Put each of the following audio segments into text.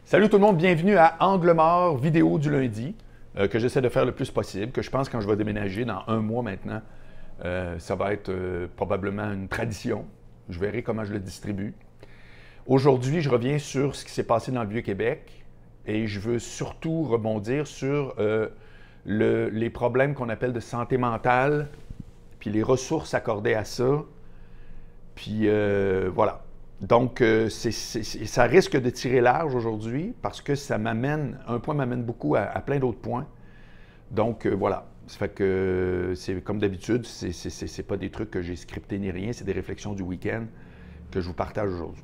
Salut tout le monde, bienvenue à Angle mort, vidéo du lundi, que j'essaie de faire le plus possible, que je pense quand je vais déménager dans un mois maintenant, ça va être probablement une tradition. Je verrai comment je le distribue. Aujourd'hui, je reviens sur ce qui s'est passé dans le Vieux-Québec et je veux surtout rebondir sur les problèmes qu'on appelle de santé mentale, puis les ressources accordées à ça, puis voilà. Donc, ça risque de tirer large aujourd'hui parce que ça m'amène, un point m'amène beaucoup à plein d'autres points. Donc, voilà. Ça fait que, c'est comme d'habitude, c'est pas des trucs que j'ai scriptés ni rien, c'est des réflexions du week-end que je vous partage aujourd'hui.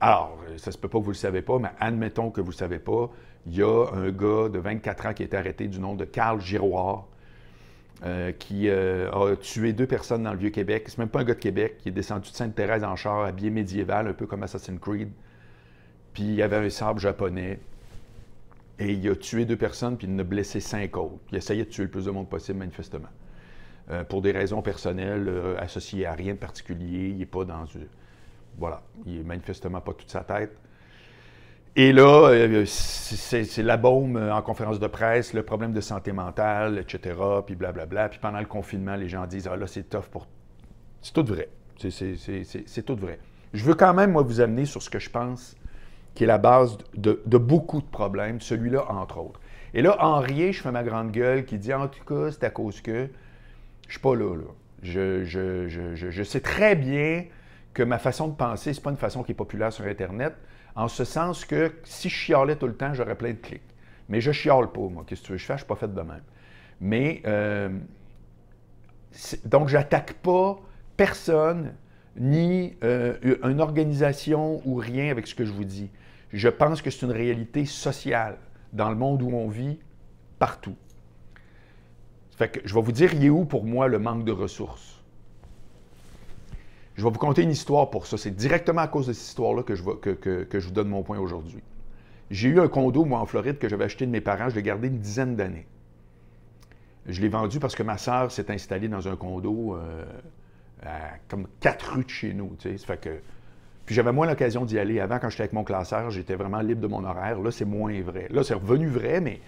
Alors, ça se peut pas que vous le savez pas, mais admettons que vous le savez pas, il y a un gars de 24 ans qui a été arrêté du nom de Carl Giroir, qui a tué 2 personnes dans le Vieux-Québec. C'est même pas un gars de Québec, qui est descendu de Sainte-Thérèse en char, habillé médiéval, un peu comme Assassin's Creed. Puis il y avait un sabre japonais. Et il a tué 2 personnes, puis il en a blessé 5 autres. Il essayait de tuer le plus de monde possible, manifestement. Pour des raisons personnelles, associées à rien de particulier. Il n'est pas dans... Voilà. Il est manifestement pas toute sa tête. Et là, c'est la baume en conférence de presse, le problème de santé mentale, etc., puis blablabla. Puis pendant le confinement, les gens disent « Ah là, c'est tough pour... » C'est tout vrai. C'est tout vrai. Je veux quand même, moi, vous amener sur ce que je pense qui est la base de beaucoup de problèmes, celui-là, entre autres. Et là, en rien, je fais ma grande gueule qui dit « En tout cas, c'est à cause que... » Je suis pas là. Je sais très bien que ma façon de penser, c'est pas une façon qui est populaire sur Internet, en ce sens que si je chialais tout le temps, j'aurais plein de clics. Mais je chiale pas, moi. Qu'est-ce que tu veux que je fasse? Je suis pas fait de même. Mais, donc, j'attaque pas personne, ni une organisation ou rien avec ce que je vous dis. Je pense que c'est une réalité sociale dans le monde où on vit, partout. Fait que je vais vous dire, il est où pour moi le manque de ressources? Je vais vous conter une histoire pour ça. C'est directement à cause de cette histoire-là que je vous donne mon point aujourd'hui. J'ai eu un condo, moi, en Floride, que j'avais acheté de mes parents. Je l'ai gardé une dizaine d'années. Je l'ai vendu parce que ma sœur s'est installée dans un condo à comme 4 rues de chez nous. Tu sais. Ça fait que... Puis j'avais moins l'occasion d'y aller. Avant, quand j'étais avec mon classeur, j'étais vraiment libre de mon horaire. Là, c'est moins vrai. Là, c'est revenu vrai, mais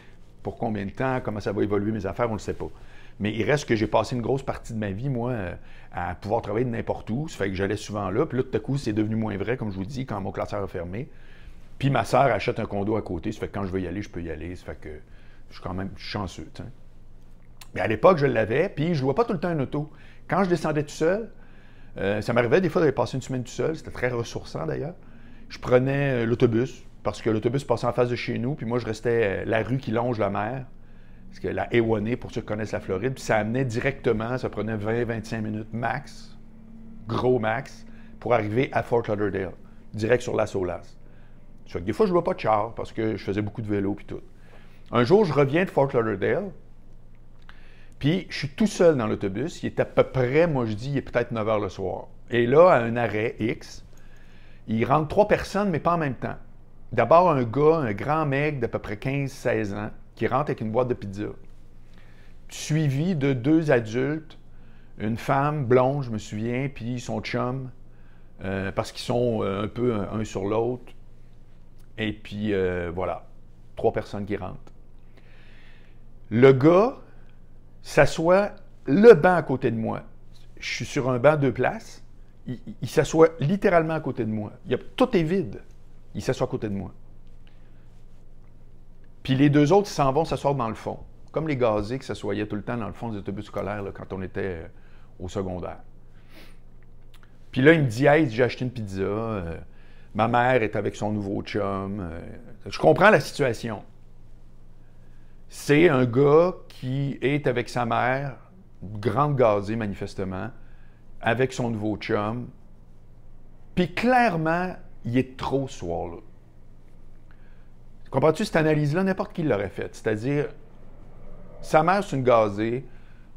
pour combien de temps, comment ça va évoluer mes affaires, on ne le sait pas. Mais il reste que j'ai passé une grosse partie de ma vie, moi, à pouvoir travailler de n'importe où. Ça fait que j'allais souvent là. Puis là, tout à coup, c'est devenu moins vrai, comme je vous dis, quand mon classeur a fermé. Puis ma sœur achète un condo à côté. Ça fait que quand je veux y aller, je peux y aller. Ça fait que je suis quand même chanceux. T'sais. Mais à l'époque, je l'avais, puis je ne louais pas tout le temps un auto. Quand je descendais tout seul, ça m'arrivait des fois d'aller passer une semaine tout seul. C'était très ressourçant, d'ailleurs. Je prenais l'autobus, parce que l'autobus passait en face de chez nous, puis moi, je restais la rue qui longe la mer. Parce que la Ewanée, pour ceux qui connaissent la Floride, puis ça amenait directement, ça prenait 20-25 minutes max, gros max, pour arriver à Fort Lauderdale, direct sur la Solas. Ça fait que des fois, je ne vois pas de char, parce que je faisais beaucoup de vélo, puis tout. Un jour, je reviens de Fort Lauderdale, puis je suis tout seul dans l'autobus, il est à peu près, moi je dis, il est peut-être 9 h le soir. Et là, à un arrêt X, il rentre 3 personnes, mais pas en même temps. D'abord, un gars, un grand mec d'à peu près 15-16 ans, qui rentre avec une boîte de pizza, suivi de 2 adultes, une femme blonde, je me souviens, puis son chum, parce qu'ils sont un peu un sur l'autre. Et puis, voilà, 3 personnes qui rentrent. Le gars s'assoit le banc à côté de moi. Je suis sur un banc 2 places. Il s'assoit littéralement à côté de moi. Tout est vide. Il s'assoit à côté de moi. Puis les 2 autres, ils s'en vont s'asseoir dans le fond. Comme les gazés qui s'assoyaient tout le temps dans le fond des autobus scolaires là, quand on était au secondaire. Puis là, il me dit « Hey, j'ai acheté une pizza. Ma mère est avec son nouveau chum. Je comprends la situation. C'est un gars qui est avec sa mère, grande gazée manifestement, avec son nouveau chum. Puis clairement, il est trop ce soir-là. Comprends-tu cette analyse-là? N'importe qui l'aurait faite. C'est-à-dire, sa mère, c'est une gazée,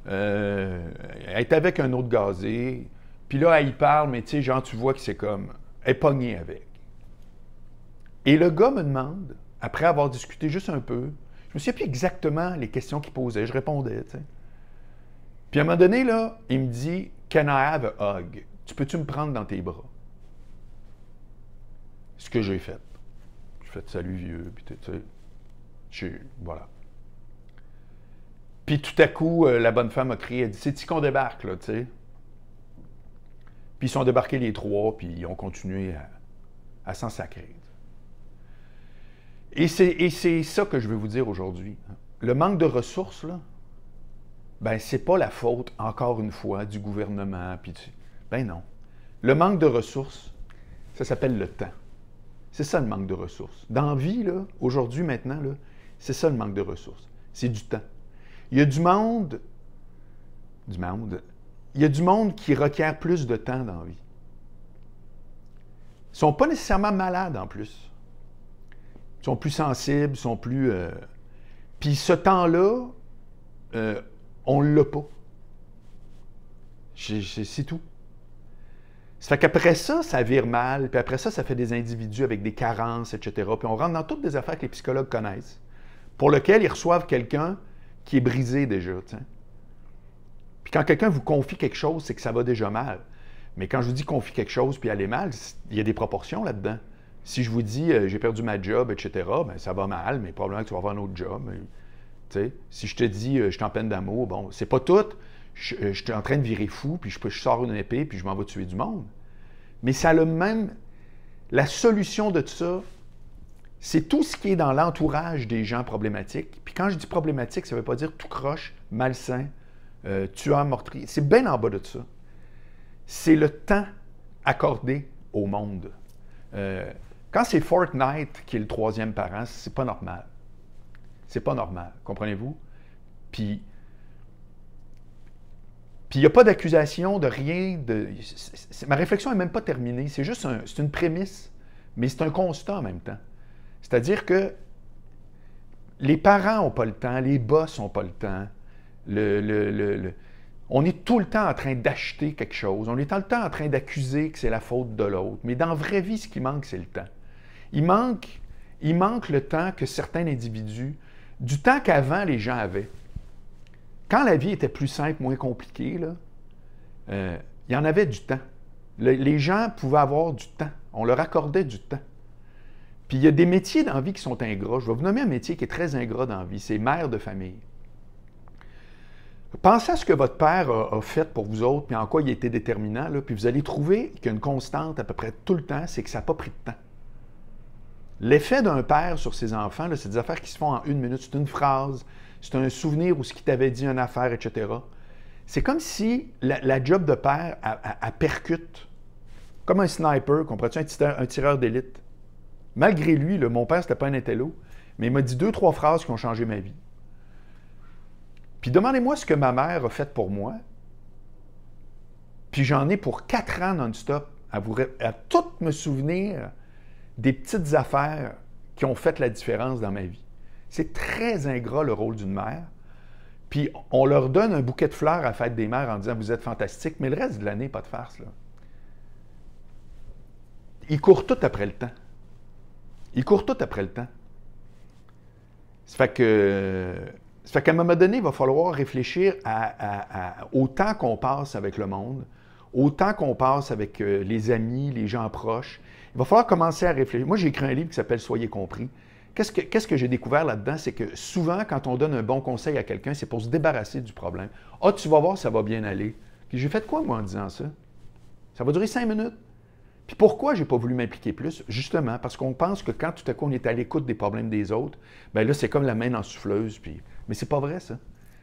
elle est avec un autre gazé, puis là, elle y parle, mais tu sais, genre, tu vois que c'est comme, elle est pognée avec. Et le gars me demande, après avoir discuté juste un peu, je me souviens plus exactement les questions qu'il posait, je répondais, tu sais. Puis à un moment donné, là, il me dit « Can I have a hug? Tu peux-tu me prendre dans tes bras? » Ce que j'ai fait. J'ai fait salut vieux, puis tu sais. Voilà. Puis tout à coup, la bonne femme a crié, elle dit, c'est-tu qu'on débarque, là, tu sais? Puis ils sont débarqués les trois, puis ils ont continué à s'en sacrer. Et c'est ça que je veux vous dire aujourd'hui. Le manque de ressources, là, ben c'est pas la faute, encore une fois, du gouvernement, puis ben non. Le manque de ressources, ça s'appelle le temps. C'est ça le manque de ressources. Dans la vie, là, aujourd'hui, maintenant, là, c'est ça le manque de ressources. C'est du temps. Il y a il y a du monde qui requiert plus de temps dans la vie. Ils ne sont pas nécessairement malades en plus. Ils sont plus sensibles, ils sont plus... Puis ce temps-là, on ne l'a pas. C'est tout. Ça fait qu'après ça, ça vire mal, puis après ça, ça fait des individus avec des carences, etc. Puis on rentre dans toutes des affaires que les psychologues connaissent, pour lesquelles ils reçoivent quelqu'un qui est brisé déjà. T'sais. Puis quand quelqu'un vous confie quelque chose, c'est que ça va déjà mal. Mais quand je vous dis confie quelque chose puis aller mal, il y a des proportions là-dedans. Si je vous dis j'ai perdu ma job, etc., bien, ça va mal, mais probablement que tu vas avoir un autre job. Mais, si je te dis je suis en peine d'amour, bon, c'est pas tout. Je suis en train de virer fou, puis je sors une épée, puis je m'en vais tuer du monde. Mais ça a le même... La solution de tout ça, c'est tout ce qui est dans l'entourage des gens problématiques. Puis quand je dis problématique, ça ne veut pas dire tout croche, malsain, tueur, meurtrier. C'est bien en bas de ça. C'est le temps accordé au monde. Quand c'est Fortnite qui est le troisième parent, c'est pas normal. C'est pas normal, comprenez-vous? Puis il n'y a pas d'accusation de rien. Ma réflexion n'est même pas terminée. C'est juste c'est une prémisse, mais c'est un constat en même temps. C'est-à-dire que les parents n'ont pas le temps, les boss n'ont pas le temps. On est tout le temps en train d'acheter quelque chose. On est tout le temps en train d'accuser que c'est la faute de l'autre. Mais dans la vraie vie, ce qui manque, c'est le temps. Il manque le temps que certains individus, du temps qu'avant les gens avaient. Quand la vie était plus simple, moins compliquée, là, il y en avait du temps. Les gens pouvaient avoir du temps. On leur accordait du temps. Puis il y a des métiers dans la vie qui sont ingrats. Je vais vous nommer un métier qui est très ingrat dans la vie. C'est mère de famille. Pensez à ce que votre père a fait pour vous autres, puis en quoi il a été déterminant, là, puis vous allez trouver qu'il y a une constante à peu près tout le temps, c'est que ça n'a pas pris de temps. L'effet d'un père sur ses enfants, là, c'est des affaires qui se font en une minute. C'est une phrase, c'est un souvenir ou ce qu'il t'avait dit, une affaire, etc. C'est comme si la job de père, elle percute. Comme un sniper, comprends-tu, un tireur d'élite. Malgré lui, là, mon père, c'était pas un intello, mais il m'a dit 2-3 phrases qui ont changé ma vie. Puis demandez-moi ce que ma mère a fait pour moi. Puis j'en ai pour 4 ans non-stop à tout me souvenir des petites affaires qui ont fait la différence dans ma vie. C'est très ingrat le rôle d'une mère. Puis on leur donne un bouquet de fleurs à la fête des mères en disant « Vous êtes fantastiques », mais le reste de l'année, pas de farce, là. Ils courent tout après le temps. Ils courent tout après le temps. Ça fait qu'à un moment donné, il va falloir réfléchir au temps qu'on passe avec le monde, au temps qu'on passe avec les amis, les gens proches. Il va falloir commencer à réfléchir. Moi, j'ai écrit un livre qui s'appelle « Soyez compris ». Qu'est-ce que j'ai découvert là-dedans? C'est que souvent, quand on donne un bon conseil à quelqu'un, c'est pour se débarrasser du problème. « Ah, tu vas voir, ça va bien aller. » Puis j'ai fait quoi, moi, en disant ça? Ça va durer 5 minutes. Puis pourquoi j'ai pas voulu m'impliquer plus? Justement, parce qu'on pense que quand tout à coup on est à l'écoute des problèmes des autres, bien là, c'est comme la main dans la souffleuse. Puis... Mais c'est pas vrai, ça.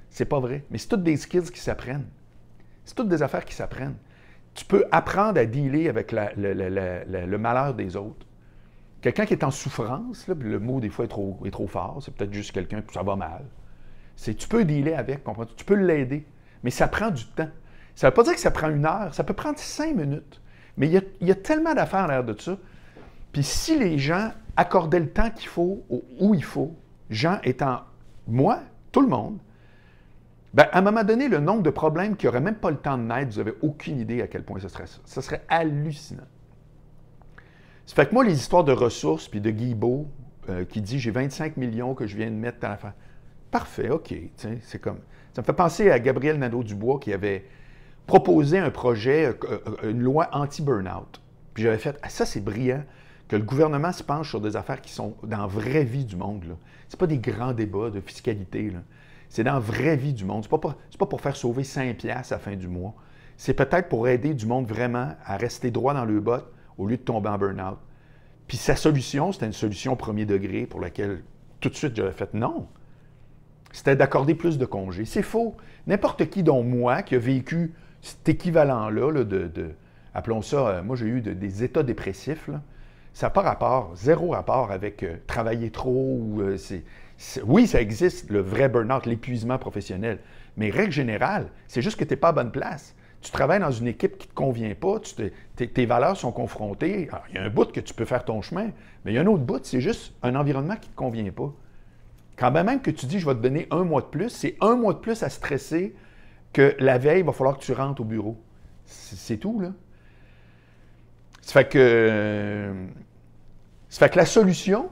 C'est pas vrai. Mais c'est toutes des skills qui s'apprennent. C'est toutes des affaires qui s'apprennent. Tu peux apprendre à dealer avec le malheur des autres. Quelqu'un qui est en souffrance, là, le mot des fois est trop fort, c'est peut-être juste quelqu'un que ça va mal. Tu peux dealer avec, comprends-tu? Tu peux l'aider, mais ça prend du temps. Ça ne veut pas dire que ça prend 1 heure, ça peut prendre 5 minutes. Mais il y a tellement d'affaires à l'air de ça. Puis si les gens accordaient le temps qu'il faut, où il faut, gens étant moi, tout le monde, bien, à un moment donné, le nombre de problèmes qui n'auraient même pas le temps de naître, vous n'avez aucune idée à quel point ce serait ça. Ça serait hallucinant. Ça fait que moi, les histoires de ressources, puis de Guibault, qui dit « j'ai 25 millions que je viens de mettre dans l'affaire », parfait, OK, c'est comme... Ça me fait penser à Gabriel Nadeau-Dubois qui avait proposé un projet, une loi anti-burnout. Puis j'avais fait « ah, ça, c'est brillant. que le gouvernement se penche sur des affaires qui sont dans la vraie vie du monde. Ce n'est pas des grands débats de fiscalité. C'est dans la vraie vie du monde. Ce n'est pas pour faire sauver 5 piastres à la fin du mois. C'est peut-être pour aider du monde vraiment à rester droit dans le bottes au lieu de tomber en burn-out. Puis sa solution, c'était une solution premier degré pour laquelle tout de suite j'avais fait non. C'était d'accorder plus de congés. C'est faux. N'importe qui, dont moi, qui a vécu cet équivalent-là appelons ça, moi j'ai eu des états dépressifs, là. Ça n'a pas rapport, zéro rapport avec travailler trop. Oui, ça existe, le vrai burn-out, l'épuisement professionnel. Mais règle générale, c'est juste que tu n'es pas à bonne place. Tu travailles dans une équipe qui ne te convient pas, tes valeurs sont confrontées. Alors, il y a un bout que tu peux faire ton chemin, mais il y a un autre bout, c'est juste un environnement qui ne te convient pas. Quand même que tu dis, je vais te donner 1 mois de plus, c'est 1 mois de plus à stresser que la veille, il va falloir que tu rentres au bureau. C'est tout, là. Ça fait que la solution,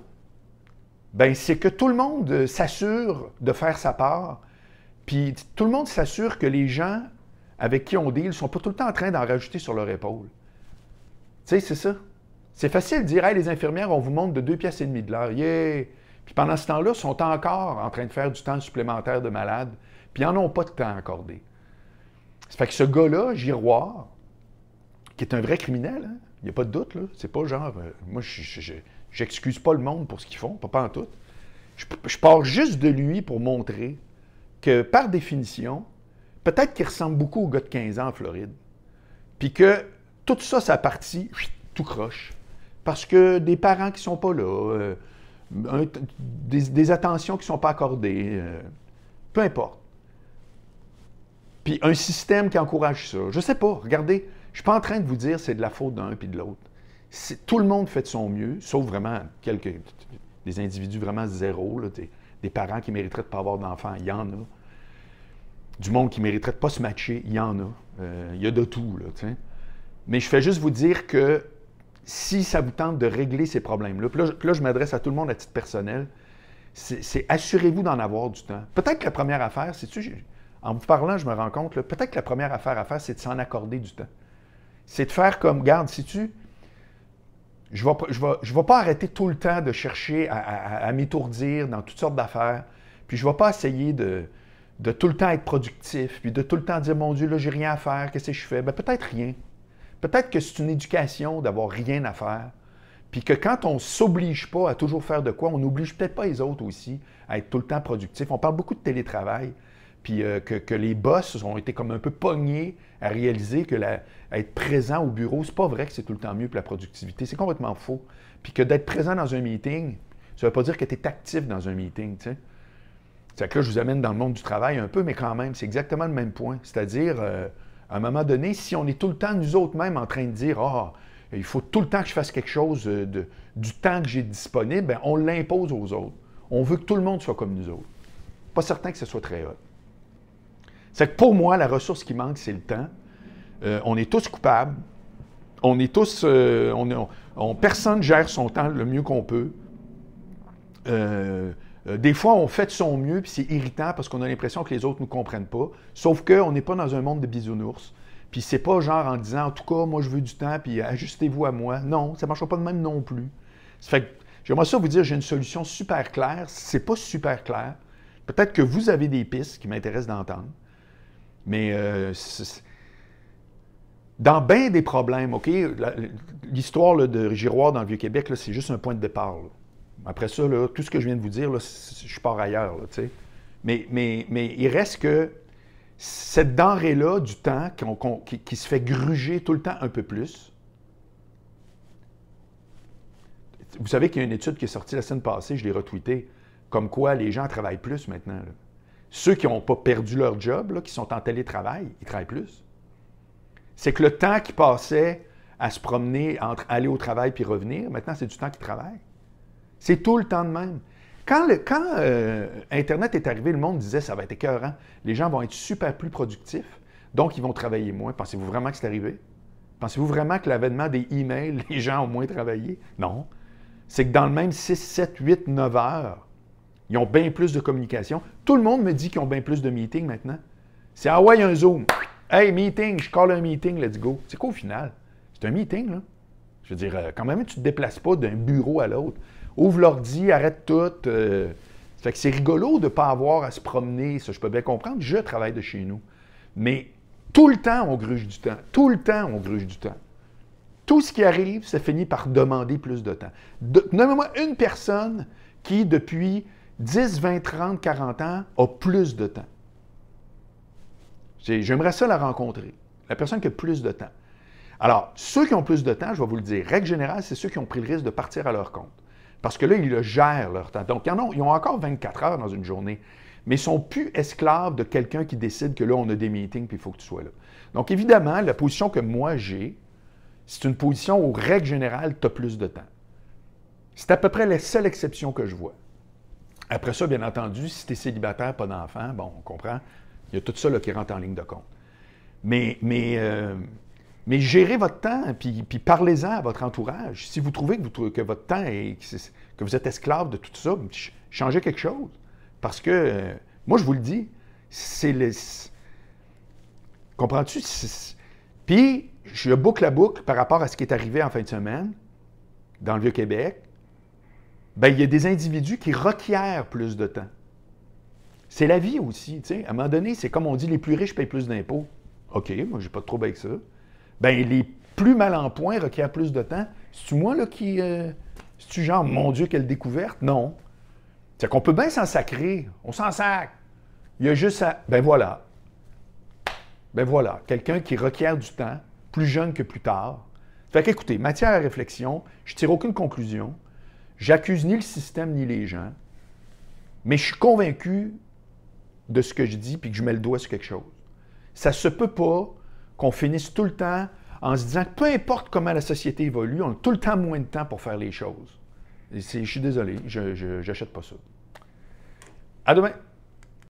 ben, c'est que tout le monde s'assure de faire sa part, puis tout le monde s'assure que les gens avec qui on deal ne sont pas tout le temps en train d'en rajouter sur leur épaule. Tu sais, c'est ça. C'est facile de dire, hey, les infirmières, on vous monte de 2,5 piastres de l'heure. Yeah! Puis pendant ce temps-là, ils sont encore en train de faire du temps supplémentaire de malade, puis ils n'en ont pas de temps accordé. Ça fait que ce gars-là, Giroir, qui est un vrai criminel, hein? Il n'y a pas de doute, là. C'est pas genre... moi, j'excuse pas le monde pour ce qu'ils font, pas en tout. Je pars juste de lui pour montrer que, par définition, peut-être qu'il ressemble beaucoup au gars de 15 ans en Floride. Puis que tout ça, ça partit tout croche. Parce que des parents qui sont pas là, des attentions qui ne sont pas accordées, peu importe. Puis un système qui encourage ça. Je ne sais pas, regardez, je ne suis pas en train de vous dire c'est de la faute d'un puis de l'autre. Tout le monde fait de son mieux, sauf vraiment des individus vraiment zéro, là, des parents qui mériteraient de ne pas avoir d'enfants, il y en a. Du monde qui mériterait de ne pas se matcher, il y en a. Il y a de tout, là, t'sais. Mais je fais juste vous dire que si ça vous tente de régler ces problèmes-là, puis là, je m'adresse à tout le monde à titre personnel, c'est assurez-vous d'en avoir du temps. Peut-être que la première affaire, en vous parlant, je me rends compte, peut-être que la première affaire à faire, c'est de s'en accorder du temps. C'est de faire comme, garde, sais-tu, je ne vais pas arrêter tout le temps de chercher à m'étourdir dans toutes sortes d'affaires, puis je ne vais pas essayer de tout le temps être productif, puis de tout le temps dire, mon Dieu, là, j'ai rien à faire, qu'est-ce que je fais? Bien, peut-être rien. Peut-être que c'est une éducation d'avoir rien à faire, puis que quand on ne s'oblige pas à toujours faire de quoi, on n'oblige peut-être pas les autres aussi à être tout le temps productif. On parle beaucoup de télétravail, puis que les boss ont été comme un peu pognés à réaliser que être présent au bureau, c'est pas vrai que c'est tout le temps mieux pour la productivité. C'est complètement faux. Puis que d'être présent dans un meeting, ça ne veut pas dire que tu es actif dans un meeting, tu sais. C'est que là, je vous amène dans le monde du travail un peu, mais quand même, c'est exactement le même point. C'est-à-dire, à un moment donné, si on est tout le temps, nous autres même, en train de dire « Ah, il faut tout le temps que je fasse quelque chose du temps que j'ai disponible », bien, on l'impose aux autres. On veut que tout le monde soit comme nous autres. Pas certain que ce soit très hot. C'est que pour moi, la ressource qui manque, c'est le temps. On est tous coupables. On est tous... personne gère son temps le mieux qu'on peut. Des fois, on fait de son mieux, puis c'est irritant parce qu'on a l'impression que les autres ne nous comprennent pas. Sauf qu'on n'est pas dans un monde de bisounours. Puis c'est pas genre en disant, en tout cas, moi, je veux du temps, puis ajustez-vous à moi. Non, ça ne marchera pas de même non plus. Ça fait que j'aimerais ça vous dire, j'ai une solution super claire. C'est pas super clair. Peut-être que vous avez des pistes qui m'intéressent d'entendre. Mais dans bien des problèmes, OK, l'histoire de Giroir dans le Vieux-Québec, c'est juste un point de départ, là. Après ça, là, tout ce que je viens de vous dire, là, je pars ailleurs, là, tu sais. Mais il reste que cette denrée-là du temps qui se fait gruger tout le temps un peu plus. Vous savez qu'il y a une étude qui est sortie la semaine passée, je l'ai retweetée, comme quoi les gens travaillent plus maintenant, là. Ceux qui n'ont pas perdu leur job, là, qui sont en télétravail, ils travaillent plus. C'est que le temps qu'ils passaient à se promener, entre aller au travail puis revenir, maintenant, c'est du temps qu'ils travaillent. C'est tout le temps de même. Quand Internet est arrivé, le monde disait « ça va être écœurant, les gens vont être super plus productifs, donc ils vont travailler moins ». Pensez-vous vraiment que c'est arrivé? Pensez-vous vraiment que l'avènement des emails, les gens ont moins travaillé? Non. C'est que dans le même 6, 7, 8, 9 heures, ils ont bien plus de communication. Tout le monde me dit qu'ils ont bien plus de meetings maintenant. C'est « ah ouais, il y a un Zoom. Hey, meeting, je call un meeting, let's go ». C'est quoi au final? C'est un meeting, là. Je veux dire, quand même, tu ne te déplaces pas d'un bureau à l'autre. Ouvre l'ordi, arrête tout. Fait que c'est rigolo de ne pas avoir à se promener. Ça, je peux bien comprendre. Je travaille de chez nous. Mais tout le temps, on gruge du temps. Tout le temps, on gruge du temps. Tout ce qui arrive, ça finit par demander plus de temps. Nommez-moi une personne qui, depuis 10, 20, 30, 40 ans, a plus de temps. J'aimerais ça la rencontrer. La personne qui a plus de temps. Alors, ceux qui ont plus de temps, je vais vous le dire, règle générale, c'est ceux qui ont pris le risque de partir à leur compte. Parce que là, ils le gèrent leur temps. Donc, ils ont encore 24 heures dans une journée, mais ils ne sont plus esclaves de quelqu'un qui décide que là, on a des meetings puis il faut que tu sois là. Donc, évidemment, la position que moi j'ai, c'est une position où, règle générale, tu as plus de temps. C'est à peu près la seule exception que je vois. Après ça, bien entendu, si tu es célibataire, pas d'enfant, bon, on comprend, il y a tout ça là, qui rentre en ligne de compte. Mais gérez votre temps, puis parlez-en à votre entourage. Si vous trouvez que votre temps que vous êtes esclave de tout ça, changez quelque chose. Parce que, moi, je vous le dis, comprends-tu? Puis, je boucle la boucle par rapport à ce qui est arrivé en fin de semaine, dans le Vieux-Québec. Bien, il y a des individus qui requièrent plus de temps. C'est la vie aussi, tu sais. À un moment donné, c'est comme on dit, les plus riches payent plus d'impôts. OK, moi, j'ai pas de trouble avec ça. Bien, les plus mal en point requièrent plus de temps. C'est-tu moi, là, qui... c'est-tu genre, mon Dieu, quelle découverte? Non. C'est qu'on peut bien s'en sacrer. On s'en sacre. Il y a juste à... Ben voilà. Ben voilà. Quelqu'un qui requiert du temps, plus jeune que plus tard. Fait qu'écoutez, matière à réflexion, je ne tire aucune conclusion. J'accuse ni le système ni les gens. Mais je suis convaincu de ce que je dis puis que je mets le doigt sur quelque chose. Ça se peut pas qu'on finisse tout le temps en se disant que peu importe comment la société évolue, on a tout le temps moins de temps pour faire les choses. Je suis désolé, je n'achète pas ça. À demain!